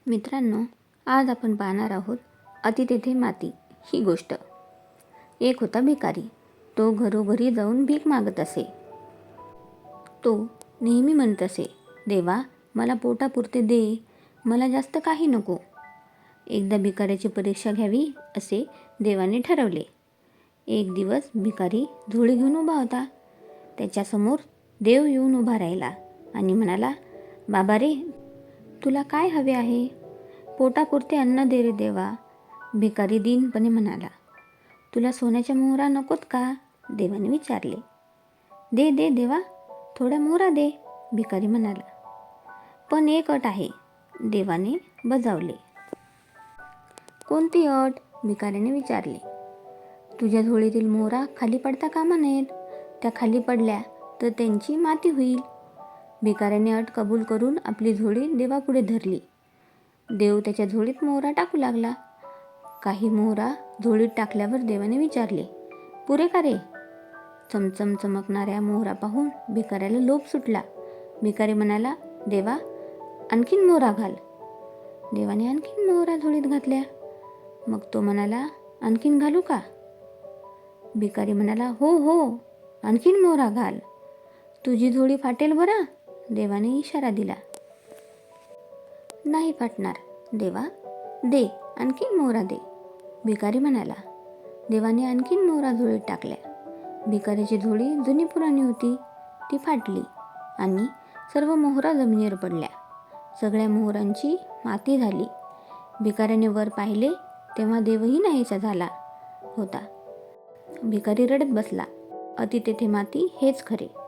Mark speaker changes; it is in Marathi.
Speaker 1: मित्रांनो, आज आपण पाहणार आहोत अति तेथे माती ही गोष्ट. एक होता भिकारी. तो घरोघरी जाऊन भीक मागत असे. तो नेहमी म्हणत असे, देवा मला पोटापुरते दे, मला जास्त काही नको. एकदा भिकाऱ्याची परीक्षा घ्यावी असे देवाने ठरवले. एक दिवस भिकारी झोळी घेऊन उभा होता. त्याच्यासमोर देव येऊन उभा राहिला आणि म्हणाला, बाबा रे, तुला काय हवे आहे? पोटापुरते अन्न दे रे देवा. भिकारी दीनपणे म्हणाला. तुला सोन्याच्या मोहरा नकोत का? देवाने विचारले. दे दे देवा, थोड्या मोहरा दे, भिकारी म्हणाला. पण एक अट आहे, देवाने बजावले. कोणती अट? भिकाऱ्याने विचारले. तुझ्या झोळीतील मोहरा खाली पडता कामा नयेत. त्या खाली पडल्या तर त्यांची माती होईल. भिकाऱ्याने अट कबूल करून आपली झोळी देवापुढे धरली. देव त्याच्या झोळीत मोहरा टाकू लागला. काही मोहरा झोळीत टाकल्यावर देवाने विचारले, पुरे का रे? चमचम चमकणाऱ्या मोहरा पाहून भिकाऱ्याला लोभ सुटला. भिकारी म्हणाला, देवा आणखीन मोहरा घाल. देवाने आणखीन मोहरा झोळीत घातल्या. मग तो म्हणाला, आणखीन घालू का? भिकारी म्हणाला, हो हो, आणखीन मोहरा घाल. तुझी झोळी फाटेल बरं. देवाने इशारा दिला. नाही फाटणार देवा, दे आणखीन मोहरा दे, भिकारी म्हणाला. देवाने आणखीन मोहरा झोळीत टाकल्या. भिकारीची झोळी जुनी पुराणी होती. ती फाटली आणि सर्व मोहरा जमिनीवर पडल्या. सगळ्या मोहरांची माती झाली. भिकाऱ्याने वर पाहिले तेव्हा देवही नाहीसा झाला होता. भिकारी रडत बसला. अति तेथे माती हेच खरे.